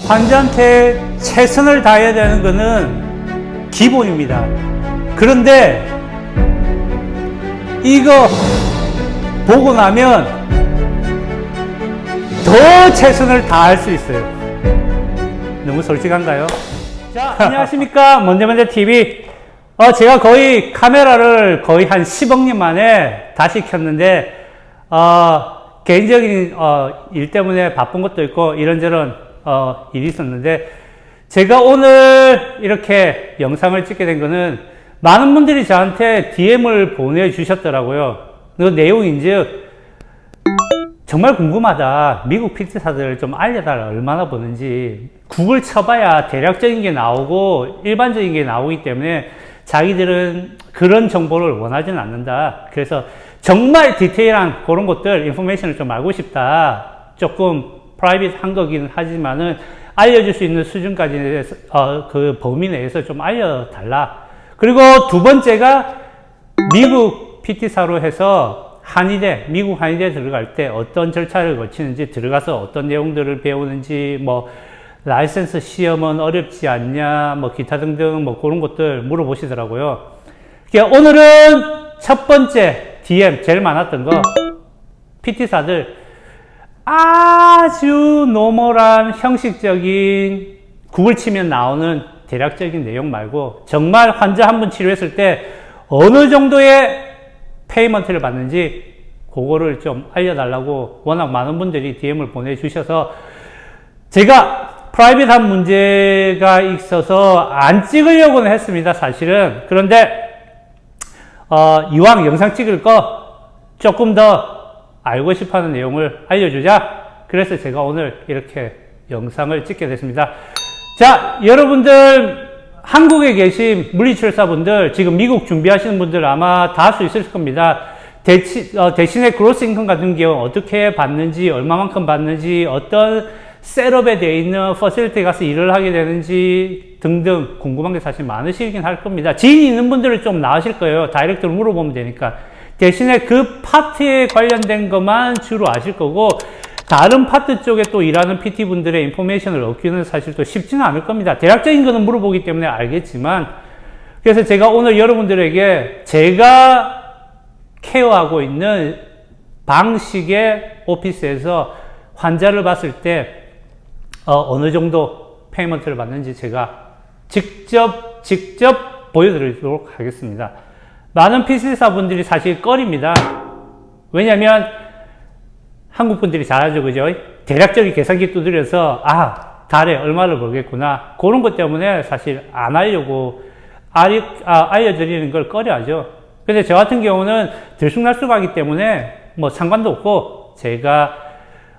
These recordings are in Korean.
환자한테 최선을 다해야 되는 것은 기본입니다. 그런데 이거 보고 나면 더 최선을 다할 수 있어요. 너무 솔직한가요? 자, 안녕하십니까. 먼저TV. 제가 거의 카메라를 거의 한 10억 년 만에 다시 켰는데, 개인적인, 일 때문에 바쁜 것도 있고, 이런저런, 일이 있었는데, 제가 오늘 이렇게 영상을 찍게 된 거는 많은 분들이 저한테 DM을 보내주셨더라고요. 그 내용인즉, 정말 궁금하다. 미국 PT사들 좀 알려달라. 얼마나 버는지. 구글 쳐봐야 대략적인 게 나오고 일반적인 게 나오기 때문에 자기들은 그런 정보를 원하지는 않는다. 그래서 정말 디테일한 그런 것들, 인포메이션을 좀 알고 싶다. 조금 프라이빗한 거긴 하지만은 알려줄 수 있는 수준까지 그 범위 내에서 좀 알려달라. 그리고 두 번째가 미국 PT사로 해서 미국 한의대 들어갈 때 어떤 절차를 거치는지, 들어가서 어떤 내용들을 배우는지, 뭐, 라이센스 시험은 어렵지 않냐, 뭐, 기타 등등, 뭐, 그런 것들 물어보시더라고요. 그러니까 오늘은 첫 번째 DM, 제일 많았던 거, PT사들, 아주 노멀한 형식적인 구글 치면 나오는 대략적인 내용 말고, 정말 환자 한 분 치료했을 때 어느 정도의 페이먼트를 받는지 그거를 좀 알려달라고 워낙 많은 분들이 DM을 보내주셔서 제가 프라이빗한 문제가 있어서 안 찍으려고는 했습니다, 사실은. 그런데 이왕 영상 찍을 거 조금 더 알고 싶어하는 내용을 알려주자. 그래서 제가 오늘 이렇게 영상을 찍게 됐습니다. 자, 여러분들 한국에 계신 물리치료사분들, 지금 미국 준비하시는 분들 아마 다 할 수 있을 겁니다. 대신에 그로스 인컴 같은 경우 어떻게 받는지, 얼마만큼 받는지, 어떤 셋업에 되어 있는 퍼실리티에 가서 일을 하게 되는지 등등 궁금한 게 사실 많으시긴 할 겁니다. 지인이 있는 분들은 좀 나으실 거예요. 다이렉트로 물어보면 되니까. 대신에 그 파트에 관련된 것만 주로 아실 거고, 다른 파트 쪽에 또 일하는 PT분들의 인포메이션을 얻기는 사실 또 쉽지는 않을 겁니다. 대략적인 거는 물어보기 때문에 알겠지만, 그래서 제가 오늘 여러분들에게 제가 케어하고 있는 방식의 오피스에서 환자를 봤을 때 어느 정도 페이먼트를 받는지 제가 직접 보여드리도록 하겠습니다. 많은 PT사분들이 사실 꺼립니다. 왜냐면 한국 분들이 잘하죠, 그죠? 대략적인 계산기 두드려서, 달에 얼마를 벌겠구나. 그런 것 때문에 사실 안 하려고, 알려드리는 걸 꺼려 하죠. 근데 저 같은 경우는 들쑥날쑥하기 때문에 뭐 상관도 없고, 제가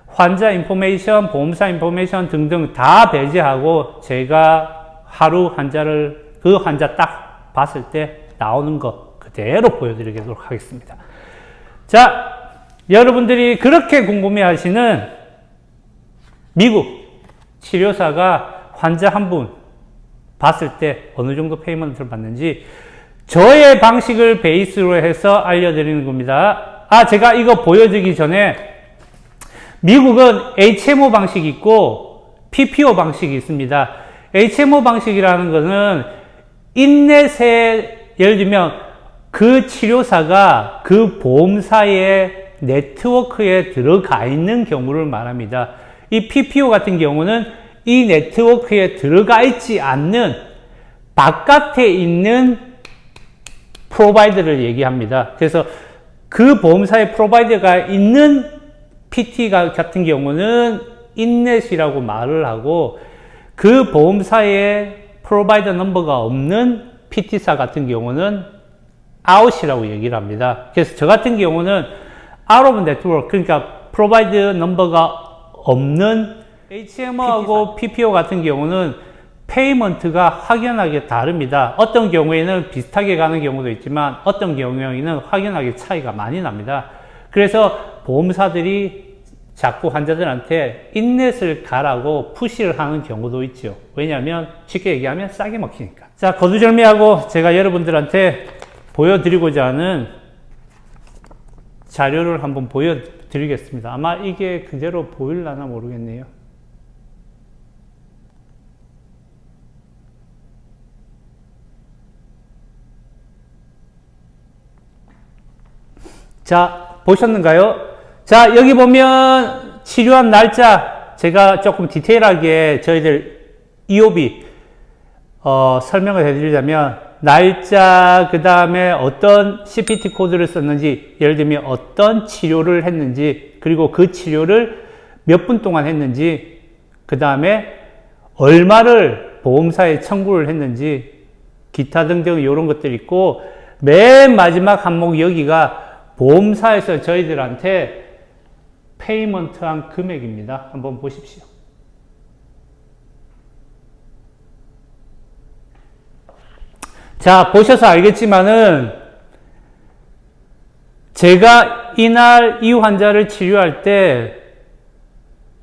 환자 인포메이션, 보험사 인포메이션 등등 다 배제하고, 제가 하루 그 환자 딱 봤을 때 나오는 거 그대로 보여드리도록 하겠습니다. 자, 여러분들이 그렇게 궁금해 하시는 미국 치료사가 환자 한 분 봤을 때 어느 정도 페이먼트를 받는지 저의 방식을 베이스로 해서 알려드리는 겁니다. 제가 이거 보여드리기 전에 미국은 HMO 방식이 있고 PPO 방식이 있습니다. HMO 방식이라는 것은 인넷에 예를 들면 그 치료사가 그 보험사의 네트워크에 들어가 있는 경우를 말합니다. 이 PPO 같은 경우는 이 네트워크에 들어가 있지 않는 바깥에 있는 프로바이더를 얘기합니다. 그래서 그 보험사의 프로바이더가 있는 PT 같은 경우는 인넷이라고 말을 하고, 그 보험사의 프로바이더 넘버가 없는 PT사 같은 경우는 아웃이라고 얘기를 합니다. 그래서 저 같은 경우는 out of network, 그러니까 프로바이드 넘버가 없는 HMO하고 PPO 같은 경우는 페이먼트가 확연하게 다릅니다. 어떤 경우에는 비슷하게 가는 경우도 있지만 어떤 경우에는 확연하게 차이가 많이 납니다. 그래서 보험사들이 자꾸 환자들한테 인넷을 가라고 푸시를 하는 경우도 있죠. 왜냐하면 쉽게 얘기하면 싸게 먹히니까. 자, 거두절미하고 제가 여러분들한테 보여드리고자 하는 자료를 한번 보여드리겠습니다. 아마 이게 그대로 보일라나 모르겠네요. 자, 보셨는가요? 자, 여기 보면 치료한 날짜, 제가 조금 디테일하게 저희들 EOB, 설명을 해드리자면, 날짜, 그 다음에 어떤 CPT 코드를 썼는지, 예를 들면 어떤 치료를 했는지, 그리고 그 치료를 몇 분 동안 했는지, 그 다음에 얼마를 보험사에 청구를 했는지, 기타 등등 이런 것들이 있고, 맨 마지막 항목 여기가 보험사에서 저희들한테 페이먼트한 금액입니다. 한번 보십시오. 자, 보셔서 알겠지만은 제가 이날 이 환자를 치료할 때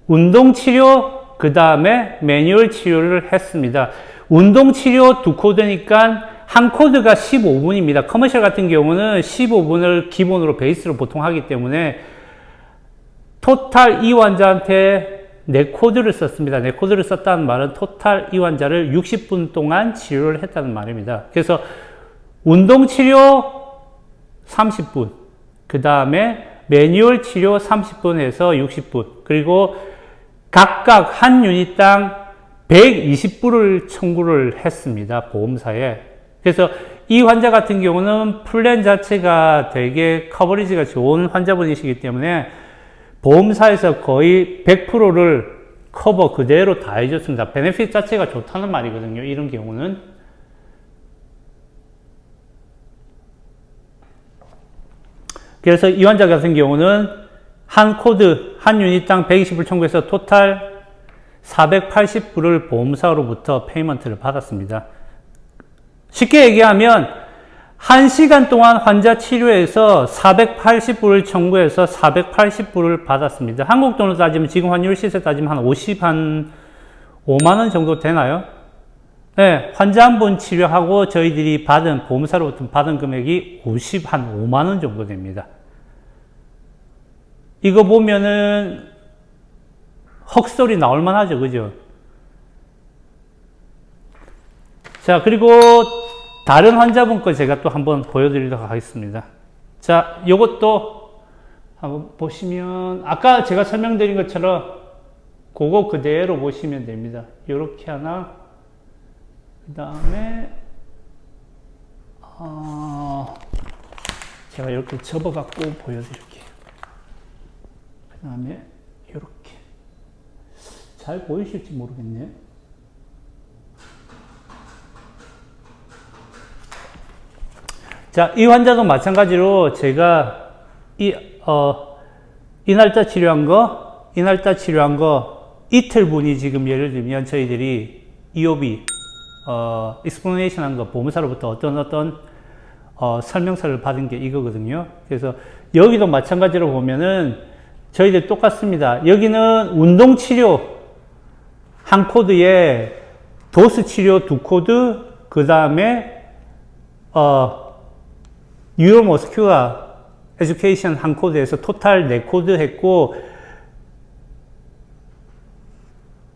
운동치료, 그 다음에 매뉴얼 치료를 했습니다. 운동치료 2코드니까 한 코드가 15분입니다. 커머셜 같은 경우는 15분을 기본으로 베이스로 보통 하기 때문에 토탈 이 환자한테 4코드를 썼습니다. 4코드를 썼다는 말은 토탈 이 환자를 60분 동안 치료를 했다는 말입니다. 그래서 운동치료 30분, 그 다음에 매뉴얼 치료 30분 해서 60분, 그리고 각각 한 유닛당 120불을 청구를 했습니다. 보험사에. 그래서 이 환자 같은 경우는 플랜 자체가 되게 커버리지가 좋은 환자분이시기 때문에 보험사에서 거의 100%를 커버 그대로 다 해줬습니다. 베네핏 자체가 좋다는 말이거든요. 이런 경우는. 그래서 이 환자 같은 경우는 한 코드, 한 유닛당 120불 청구해서 토탈 480불을 보험사로부터 페이먼트를 받았습니다. 쉽게 얘기하면 1시간 동안 환자 치료해서 480불을 청구해서 480불을 받았습니다. 한국 돈으로 따지면 지금 환율 시세 따지면 한 5만원 정도 되나요? 네, 환자 한 분 치료하고 저희들이 받은, 보험사로부터 받은 금액이 한 5만원 정도 됩니다. 이거 보면은 헉소리 나올만 하죠, 그죠? 자, 그리고 다른 환자분 거 제가 또 한번 보여드리도록 하겠습니다. 자, 요것도 한번 보시면, 아까 제가 설명드린 것처럼 그거 그대로 보시면 됩니다. 요렇게 하나, 그 다음에, 제가 이렇게 접어갖고 보여드릴게요. 그 다음에, 요렇게. 잘 보이실지 모르겠네. 자, 이 환자도 마찬가지로 제가 이 날짜 치료한 거, 이틀 분이 지금 예를 들면 저희들이 EOB, explanation 한 거, 보험사로부터 어떤 설명서를 받은 게 이거거든요. 그래서 여기도 마찬가지로 보면은 저희들 똑같습니다. 여기는 운동치료 한 코드에 도스 치료 2코드, 그 다음에, 뉴로머스큘러 에듀케이션 한 코드에서 토탈 4코드 했고,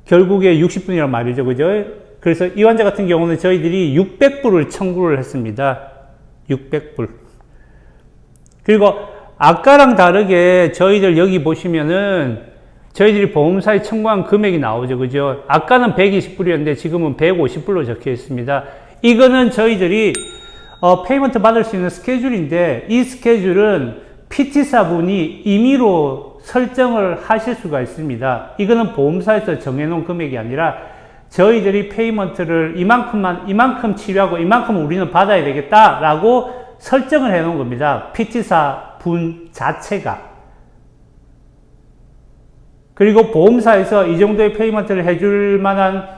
결국에 60분이란 말이죠. 그죠? 그래서 이 환자 같은 경우는 저희들이 600불을 청구를 했습니다. 600불. 그리고 아까랑 다르게 저희들 여기 보시면은 저희들이 보험사에 청구한 금액이 나오죠. 그죠? 아까는 120불이었는데 지금은 150불로 적혀 있습니다. 이거는 저희들이 페이먼트 받을 수 있는 스케줄인데, 이 스케줄은 PT사분이 임의로 설정을 하실 수가 있습니다. 이거는 보험사에서 정해놓은 금액이 아니라 저희들이 페이먼트를 이만큼 치료하고 이만큼 우리는 받아야 되겠다라고 설정을 해놓은 겁니다. PT사분 자체가. 그리고 보험사에서 이 정도의 페이먼트를 해줄 만한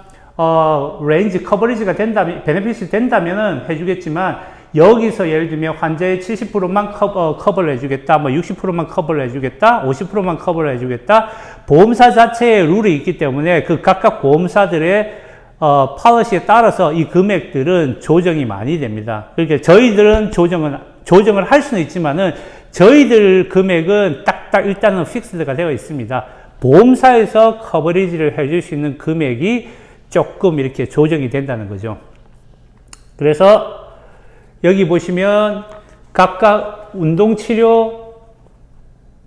레인지 커버리지가 된다면, 베네핏이 된다면은 해주겠지만, 여기서 예를 들면 환자의 70%만 커버를 해주겠다, 60%만 커버를 해주겠다, 50%만 커버를 해주겠다, 보험사 자체의 룰이 있기 때문에 그 각각 보험사들의 policy에 따라서 이 금액들은 조정이 많이 됩니다. 그러니까 저희들은 조정을 할 수는 있지만은 저희들 금액은 딱딱 일단은 픽스드가 되어 있습니다. 보험사에서 커버리지를 해줄 수 있는 금액이 조금 이렇게 조정이 된다는 거죠. 그래서 여기 보시면 각각 운동치료,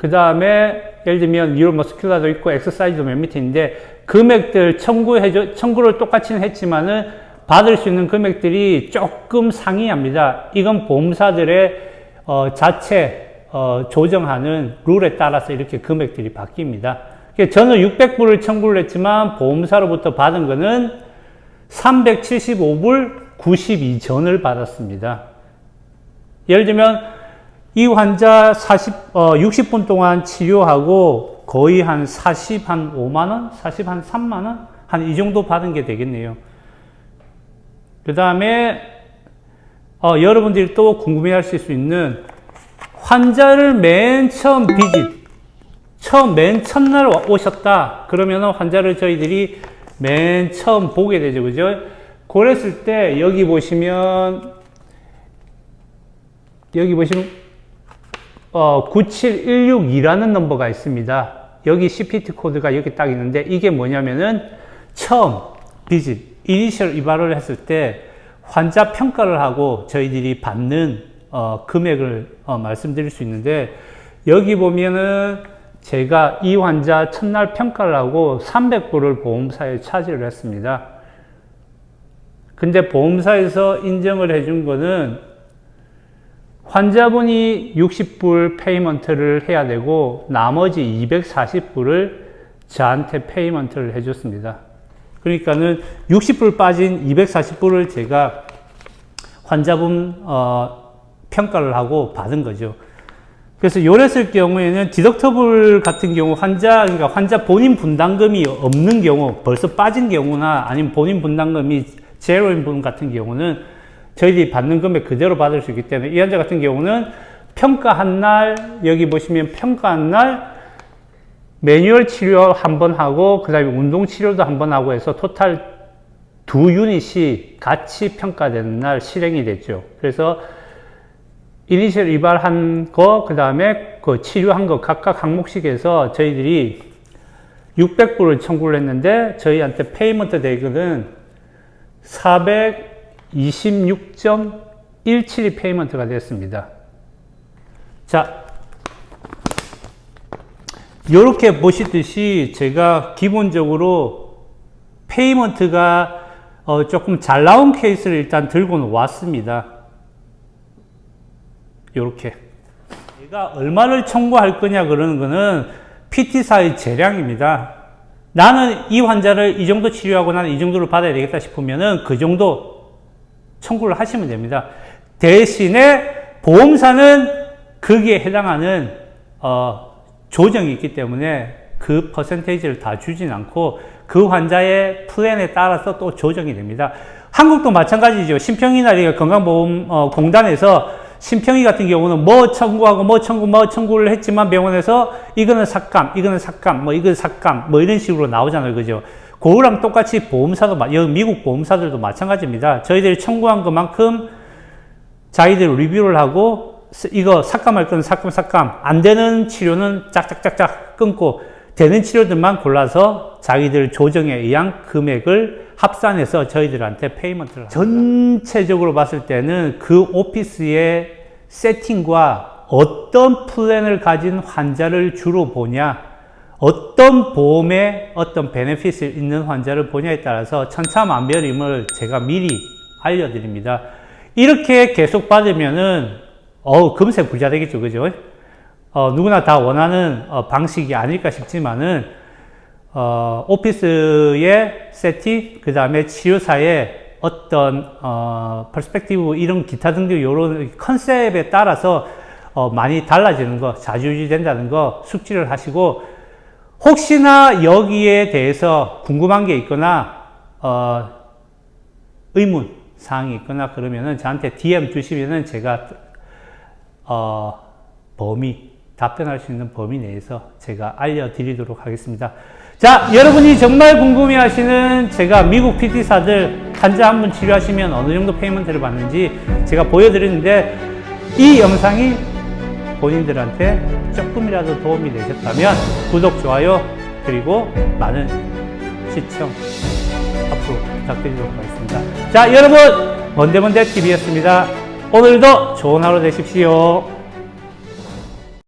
그 다음에 예를 들면 뉴로머스큘라도 있고 엑서사이즈도 맨 밑에 있는데 금액들 청구를 똑같이는 했지만은 받을 수 있는 금액들이 조금 상이합니다. 이건 보험사들의 자체 조정하는 룰에 따라서 이렇게 금액들이 바뀝니다. 저는 600불을 청구를 했지만 보험사로부터 받은 거는 375불 92전을 받았습니다. 예를 들면 이 환자 60분 동안 치료하고 거의 한 5만원? 3만원? 한 이 정도 받은 게 되겠네요. 그 다음에, 여러분들이 또 궁금해 하실 수 있는 환자를 맨 처음 맨 첫날 오셨다. 그러면 환자를 저희들이 맨 처음 보게 되죠. 그죠? 그랬을 때, 여기 보시면 9716이라는 넘버가 있습니다. 여기 CPT 코드가 여기 딱 있는데 이게 뭐냐면은 처음 비짓, 이니셜 이발을 했을 때 환자 평가를 하고 저희들이 받는 금액을 말씀드릴 수 있는데 여기 보면은 제가 이 환자 첫날 평가를 하고 300불을 보험사에 차지를 했습니다. 근데 보험사에서 인정을 해준 거는 환자분이 60불 페이먼트를 해야 되고 나머지 240불을 저한테 페이먼트를 해줬습니다. 그러니까는 60불 빠진 240불을 제가 환자분 평가를 하고 받은 거죠. 그래서 이랬을 경우에는 디덕터블 같은 경우 그러니까 환자 본인 분담금이 없는 경우, 벌써 빠진 경우나 아니면 본인 분담금이 제로인 분 같은 경우는 저희들이 받는 금액 그대로 받을 수 있기 때문에 이 환자 같은 경우는 평가한 날, 여기 보시면 평가한 날 매뉴얼 치료 한번 하고 그 다음에 운동 치료도 한번 하고 해서 토탈 2유닛이 같이 평가되는 날 실행이 됐죠. 그래서 이니셜 이발한 거, 그 다음에 그 치료한 거 각각 항목씩에서 저희들이 600불을 청구를 했는데 저희한테 페이먼트 대금은 426.17이 페이먼트가 됐습니다. 자, 이렇게 보시듯이 제가 기본적으로 페이먼트가 조금 잘 나온 케이스를 일단 들고는 왔습니다. 요렇게. 제가 얼마를 청구할 거냐 그러는 거는 PT사의 재량입니다. 나는 이 환자를 이 정도 치료하고 나는 이 정도를 받아야 되겠다 싶으면은 그 정도 청구를 하시면 됩니다. 대신에 보험사는 거기에 해당하는 조정이 있기 때문에 그 퍼센테이지를 다 주진 않고 그 환자의 플랜에 따라서 또 조정이 됩니다. 한국도 마찬가지죠. 심평이나 건강보험공단에서 심평이 같은 경우는 뭐 청구하고 뭐 청구를 했지만 병원에서 이거는 삭감, 이거는 삭감, 이건 삭감, 이런 식으로 나오잖아요. 그죠? 그거랑 똑같이 보험사도, 미국 보험사들도 마찬가지입니다. 저희들이 청구한 것만큼 자기들 리뷰를 하고 이거 삭감할 건 삭감, 안 되는 치료는 짝짝짝짝 끊고 되는 치료들만 골라서 자기들 조정에 의한 금액을 합산해서 저희들한테 페이먼트를 합니다. 전체적으로 봤을 때는 그 오피스의 세팅과 어떤 플랜을 가진 환자를 주로 보냐, 어떤 보험에 어떤 베네핏을 있는 환자를 보냐에 따라서 천차만별임을 제가 미리 알려드립니다. 이렇게 계속 받으면은 금세 부자 되겠죠. 그죠? 누구나 다 원하는 방식이 아닐까 싶지만은 오피스의 세팅, 그 다음에 치료사의 어떤 퍼스펙티브 이런 기타 등등 이런 컨셉에 따라서 많이 달라지는 거, 좌지우지 된다는 거 숙지를 하시고, 혹시나 여기에 대해서 궁금한 게 있거나 의문 사항이 있거나 그러면은 저한테 DM 주시면은 제가 답변할 수 있는 범위 내에서 제가 알려드리도록 하겠습니다. 자, 여러분이 정말 궁금해 하시는 제가 미국 PT사들 환자 한 분 치료하시면 어느 정도 페이먼트를 받는지 제가 보여드리는데, 이 영상이 본인들한테 조금이라도 도움이 되셨다면 구독, 좋아요, 그리고 많은 시청 앞으로 부탁드리도록 하겠습니다. 자, 여러분, 먼데먼데 TV였습니다. 오늘도 좋은 하루 되십시오.